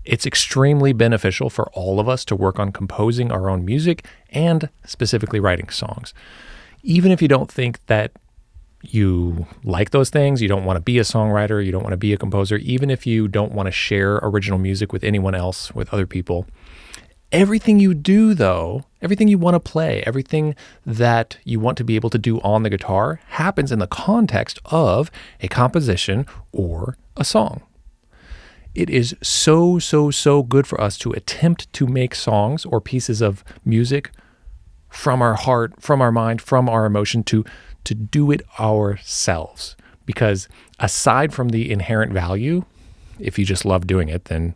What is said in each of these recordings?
It's extremely beneficial for all of us to work on composing our own music and specifically writing songs. Even if you don't think that you like those things, you don't want to be a songwriter, you don't want to be a composer, even if you don't want to share original music with anyone else, with other people, everything you do though, everything you want to play, everything that you want to be able to do on the guitar happens in the context of a composition or a song. It is so good for us to attempt to make songs or pieces of music from our heart, from our mind, from our emotion, to do it ourselves. Because aside from the inherent value, if you just love doing it, then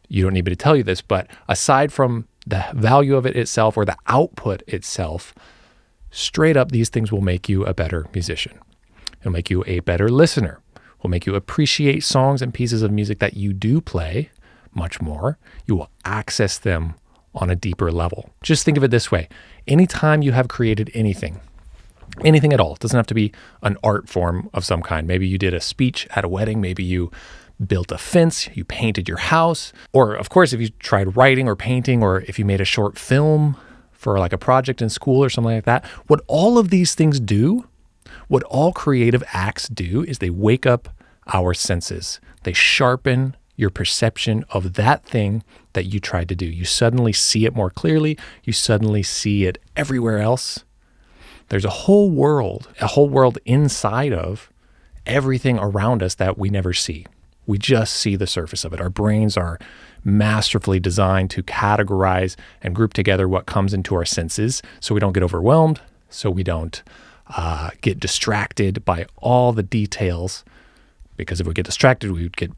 you don't need me to tell you this, but aside from the value of it itself or the output itself, straight up, these things will make you a better musician. It'll make you a better listener. Will make you appreciate songs and pieces of music that you do play much more. You will access them on a deeper level. Just think of it this way. Anytime you have created anything at all, it doesn't have to be an art form of some kind. Maybe you did a speech at a wedding. Maybe you built a fence, you painted your house. Or of course, if you tried writing or painting, or if you made a short film for like a project in school or something like that, what all of these things do, what all creative acts do, is they wake up our senses. They sharpen your perception of that thing that you tried to do. You suddenly see it more clearly. You suddenly see it everywhere else. There's a whole world inside of everything around us that we never see. We just see the surface of it. Our brains are masterfully designed to categorize and group together what comes into our senses so we don't get overwhelmed, so we don't get distracted by all the details, because if we get distracted, we would get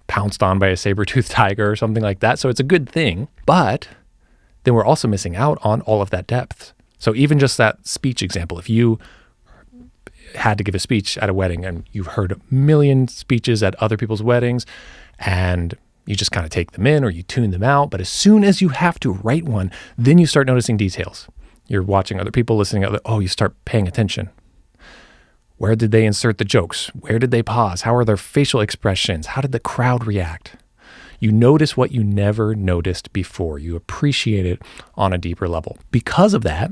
pounced on by a saber-toothed tiger or something like that. So it's a good thing, but then we're also missing out on all of that depth. So even just that speech example, if you had to give a speech at a wedding and you've heard a million speeches at other people's weddings and you just kind of take them in or you tune them out, but as soon as you have to write one, then you start noticing details. You're watching other people, listening to you start paying attention. Where did they insert the jokes? Where did they pause? How are their facial expressions? How did the crowd react? You notice what you never noticed before. You appreciate it on a deeper level. Because of that,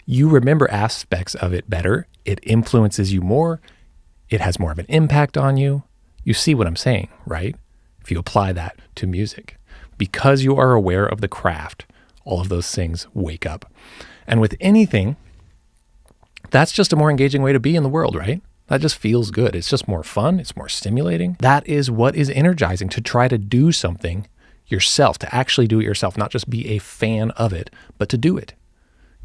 you remember aspects of it better. It influences you more. It has more of an impact on you. You see what I'm saying, right? If you apply that to music. Because you are aware of the craft, all of those things wake up. And with anything, that's just a more engaging way to be in the world, right? That just feels good. It's just more fun. It's more stimulating. That is what is energizing, to try to do something yourself, to actually do it yourself, not just be a fan of it, but to do it.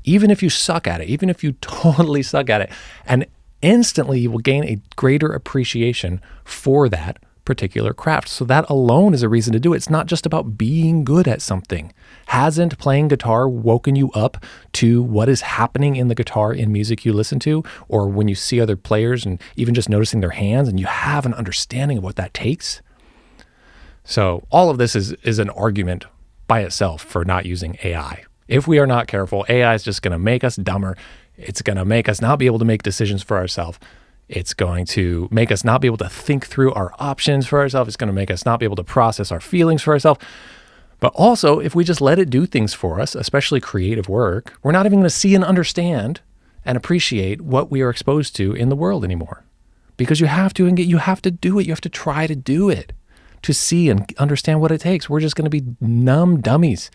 Even if you suck at it, even if you totally suck at it, and instantly you will gain a greater appreciation for that particular craft. So that alone is a reason to do it. It's not just about being good at something. Hasn't playing guitar woken you up to what is happening in the guitar in music you listen to, or when you see other players and even just noticing their hands, and you have an understanding of what that takes? So all of this is an argument by itself for not using AI. If we are not careful, AI is just going to make us dumber. It's going to make us not be able to make decisions for ourselves. It's going to make us not be able to think through our options for ourselves. It's going to make us not be able to process our feelings for ourselves. But also, if we just let it do things for us, especially creative work, we're not even going to see and understand and appreciate what we are exposed to in the world anymore. Because you have to do it. You have to try to do it to see and understand what it takes. We're just going to be numb dummies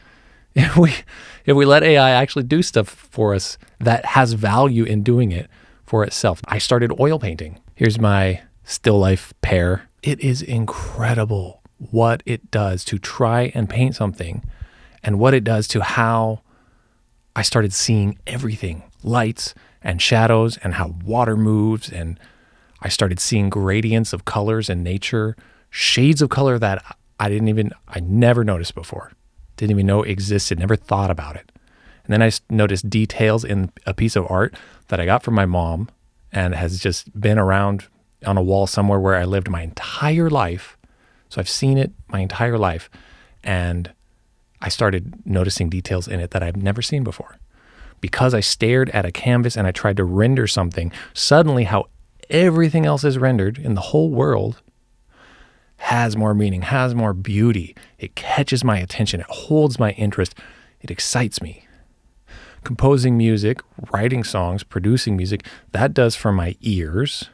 if we let AI actually do stuff for us that has value in doing it for itself. I started oil painting. Here's my still life pair. It is incredible what it does to try and paint something, and what it does to how I started seeing everything, lights and shadows, and how water moves, and I started seeing gradients of colors in nature, shades of color that I never noticed before, didn't even know existed, never thought about it. And then I noticed details in a piece of art that I got from my mom and has just been around on a wall somewhere where I lived my entire life. So I've seen it my entire life. And I started noticing details in it that I've never seen before. Because I stared at a canvas and I tried to render something, suddenly how everything else is rendered in the whole world has more meaning, has more beauty. It catches my attention. It holds my interest. It excites me. Composing music, writing songs, producing music, that does for my ears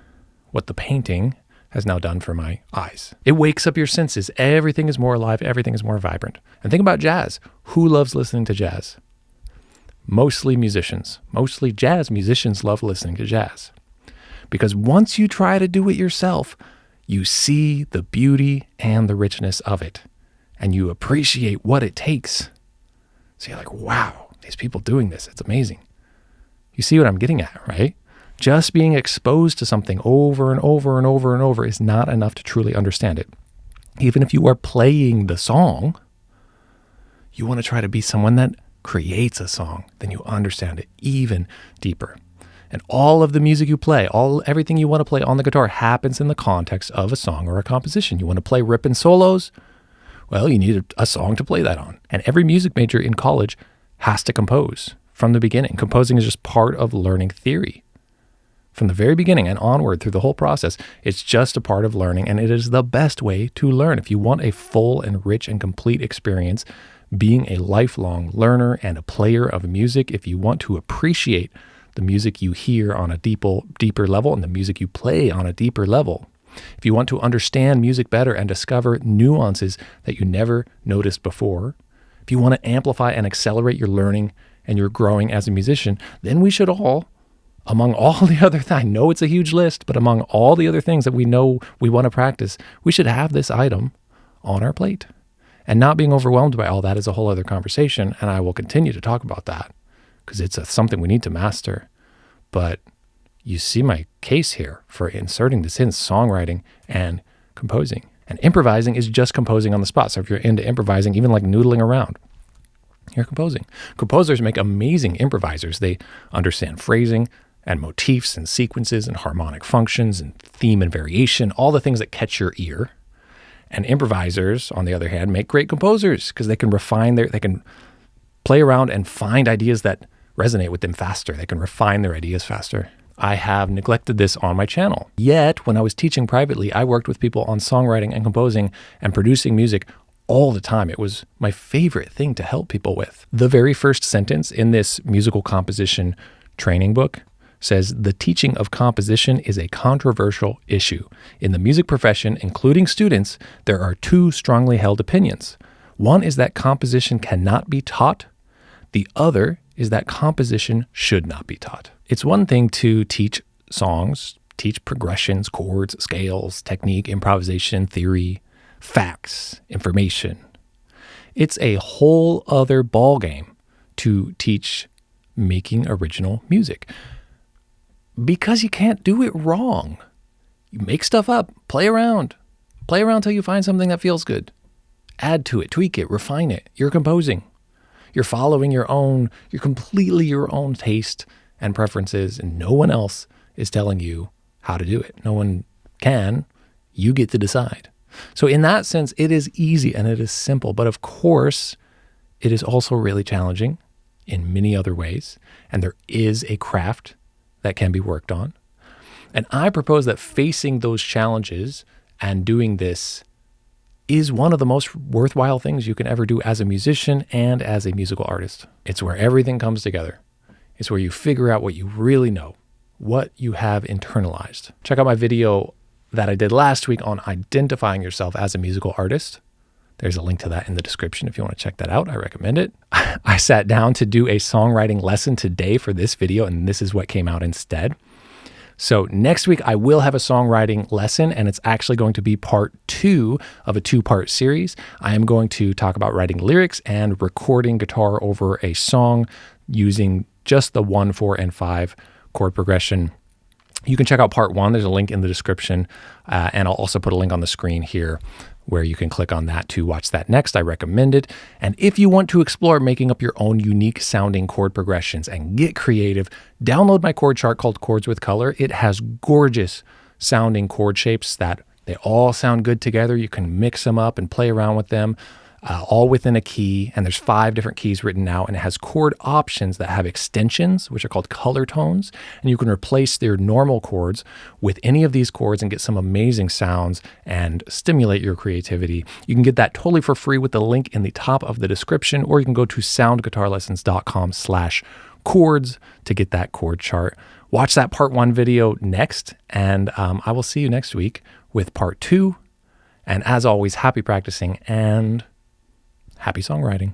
what the painting has now done for my eyes. It wakes up your senses. Everything is more alive. Everything is more vibrant. And think about jazz. Who loves listening to jazz? Mostly musicians. Mostly jazz musicians love listening to jazz. Because once you try to do it yourself, you see the beauty and the richness of it. And you appreciate what it takes. So you're like, wow, these people doing this, it's amazing. You see what I'm getting at, right? Just being exposed to something over and over and over and over is not enough to truly understand it. Even if you are playing the song, you want to try to be someone that creates a song, then you understand it even deeper. And all of the music you play, everything you want to play on the guitar happens in the context of a song or a composition. You want to play ripping solos? Well, you need a song to play that on. And every music major in college has to compose from the beginning. Composing is just part of learning theory. From the very beginning and onward through the whole process, it's just a part of learning, and it is the best way to learn. If you want a full and rich and complete experience, being a lifelong learner and a player of music, if you want to appreciate the music you hear on a deeper level and the music you play on a deeper level, if you want to understand music better and discover nuances that you never noticed before, if you want to amplify and accelerate your learning and your growing as a musician, then we should all, among all the other things, I know it's a huge list, but among all the other things that we know we want to practice, we should have this item on our plate. And not being overwhelmed by all that is a whole other conversation, and I will continue to talk about that because it's something we need to master. But you see my case here for inserting this in songwriting and composing. And improvising is just composing on the spot. So if you're into improvising, even like noodling around, you're composing. Composers make amazing improvisers. They understand phrasing and motifs and sequences and harmonic functions and theme and variation, all the things that catch your ear. And improvisers, on the other hand, make great composers because they can they can play around and find ideas that resonate with them faster. They can refine their ideas faster. I have neglected this on my channel. Yet, when I was teaching privately, I worked with people on songwriting and composing and producing music all the time. It was my favorite thing to help people with. The very first sentence in this musical composition training book says, "The teaching of composition is a controversial issue. In the music profession, including students, there are two strongly held opinions. One is that composition cannot be taught. The other is that composition should not be taught." It's one thing to teach songs, teach progressions, chords, scales, technique, improvisation, theory, facts, information. It's a whole other ballgame to teach making original music. Because you can't do it wrong. You make stuff up, play around till you find something that feels good. Add to it, tweak it, refine it. You're composing. You're following you're completely your own taste and preferences, and no one else is telling you how to do it. No one can. You get to decide. So in that sense, it is easy and it is simple, but of course, it is also really challenging in many other ways, and there is a craft that can be worked on. And I propose that facing those challenges and doing this is one of the most worthwhile things you can ever do as a musician and as a musical artist. It's where everything comes together. It's where you figure out what you really know, what you have internalized. Check out my video that I did last week on identifying yourself as a musical artist. There's a link to that in the description if you want to check that out. I recommend it. I sat down to do a songwriting lesson today for this video, and this is what came out instead. So next week, I will have a songwriting lesson, and it's actually going to be part 2 of a 2-part series. I am going to talk about writing lyrics and recording guitar over a song using just the 1, 4, and 5 chord progression. You can check out part 1. There's a link in the description, and I'll also put a link on the screen here where you can click on that to watch that next. I recommend it. And if you want to explore making up your own unique sounding chord progressions and get creative, download my chord chart called Chords with Color. It has gorgeous sounding chord shapes that they all sound good together. You can mix them up and play around with them. all within a key. And there's 5 different keys written out, and it has chord options that have extensions, which are called color tones. And you can replace your normal chords with any of these chords and get some amazing sounds and stimulate your creativity. You can get that totally for free with the link in the top of the description, or you can go to soundguitarlessons.com/chords to get that chord chart. Watch that part 1 video next, and I will see you next week with part 2. And as always, happy practicing and happy songwriting.